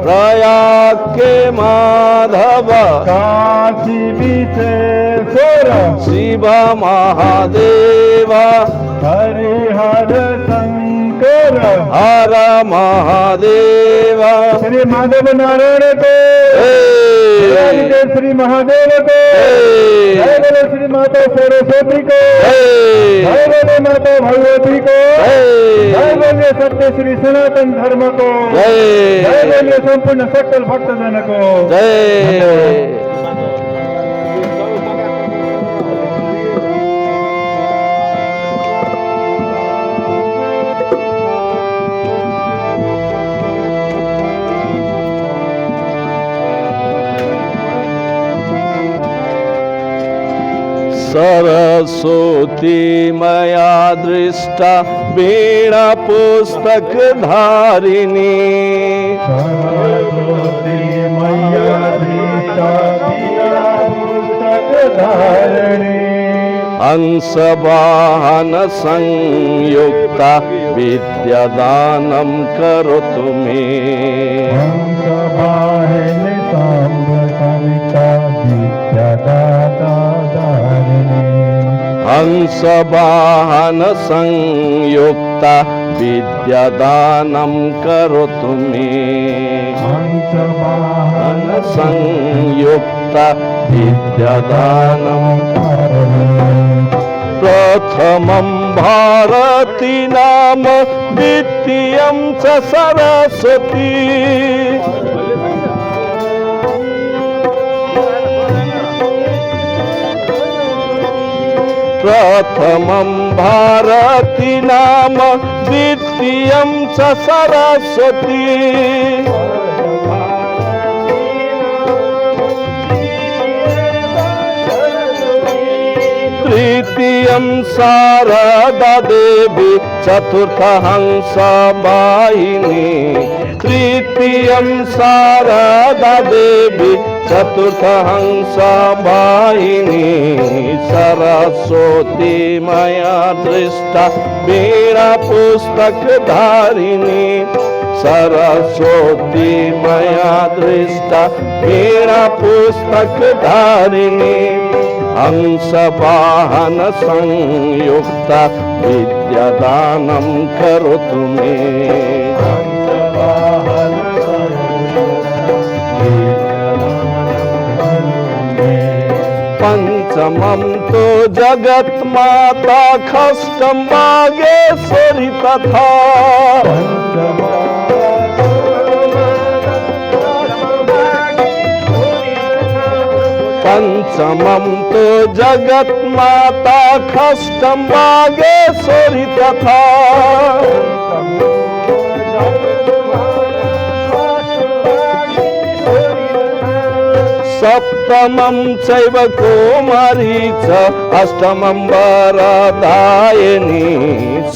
प्रयाग के माधव काशी विशेश्वर शिव महादेव हरिहर शंकर हर महादेव श्री माधव नारायण को जय श्री महादेव को जय बोले श्री माता सरस्वती को जय बोले माता भगवती को जय बोले सत्य श्री सनातन धर्म को जय बोले संपूर्ण सकल भक्तजन को जय। सरस्वती मया दृष्टा वीणा पुस्तक धारिणी सरस्वती मैया दृष्टा वीणा पुस्तक धारिणी अंशवाहन संयुक्ता विद्यादानं करोतु मे अंशवाहन संयुक्ता विद्यादाता हंसवाहन संयुक्ता विद्यादानं करोतु मे हंसवाहन संयुक्ता विद्यादानं प्रथमं भारती नाम द्वितीयं च सरस्वती प्रथमं भारती नाम द्वितीयं च सरस्वती तृतीयं शारदा देवी चतुर्थ हंसवाहिनी तृतीयं शारदा देवी चतुर्थ हंसवाहिनी सरस्वती मया दृष्टा वीणा पुस्तक धारिणी सरस्वती मया दृष्टा वीणा पुस्तक धारिणी हंसवाहन संयुक्ता विद्यादानं करोतु मे पंचमं तो जगत माता खष्टं वागेश्वरी तथा पंचमं तो जगत माता खष्टं वागेश्वरी तथा सप्तमं चैव कौमारी च अष्टमं वरदायिनी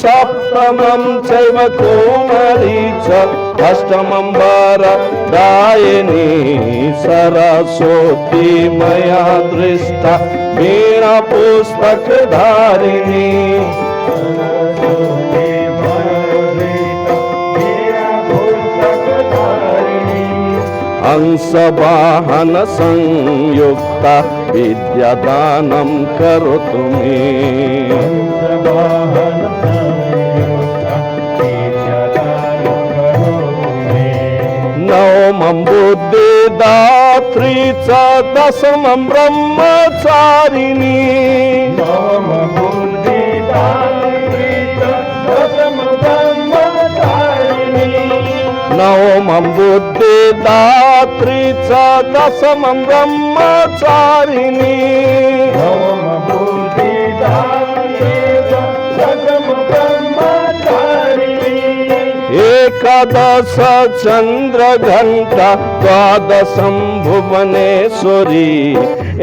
सप्तमं चैव कौमारी च अष्टमं वरदायिनी सरस्वती मया दृष्टा वीणा पुस्तक धारिणी हंसवाहन संयुक्ता विद्यादानं करोतु मे नवमं बुद्धिदात्री च दशमं ब्रह्मचारिणी नवमं बुद्धिदात्री च दशमं ब्रह्मचारिणी एकादश चन्द्रघण्टा द्वादशं भुवनेश्वरी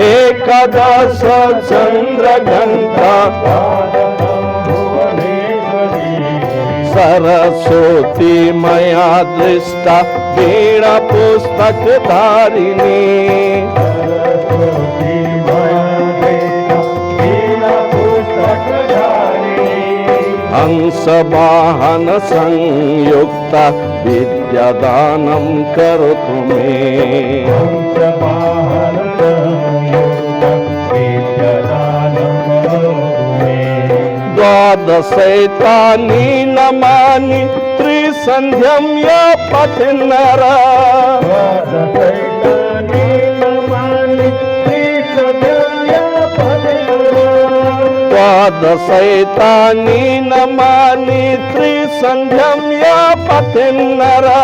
एकादश चन्द्रघण्टा सरस्वती मया दृष्टा वीणा पुस्तक धारिणी हंसवाहन संयुक्ता विद्या विद्यादानं करोतु मे द्वादशैतानि नमानि त्रिसन्ध्यं य पठन्नरा द्वादशैतानि नमानि त्रिसन्ध्यं य पठन्नरा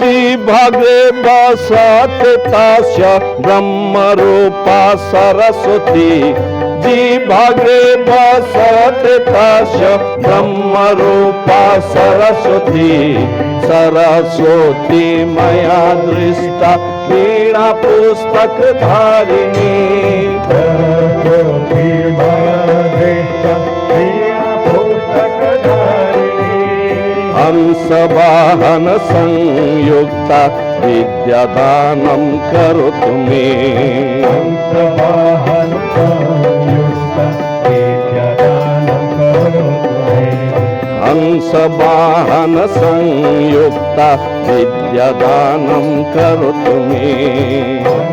जिह्वाग्रे वसते तस्य ब्रह्मरूपा सरस्वती जिह्वाग्रे वसते तस्य ब्रह्मरूपा सरस्वती सरस्वती मया दृष्टा वीणा पुस्तकधारिणी हंसवाहन संयुक्ता विद्यादानं करोतु मे हंसवाहन संयुक्ता विद्यादानं करोतु मे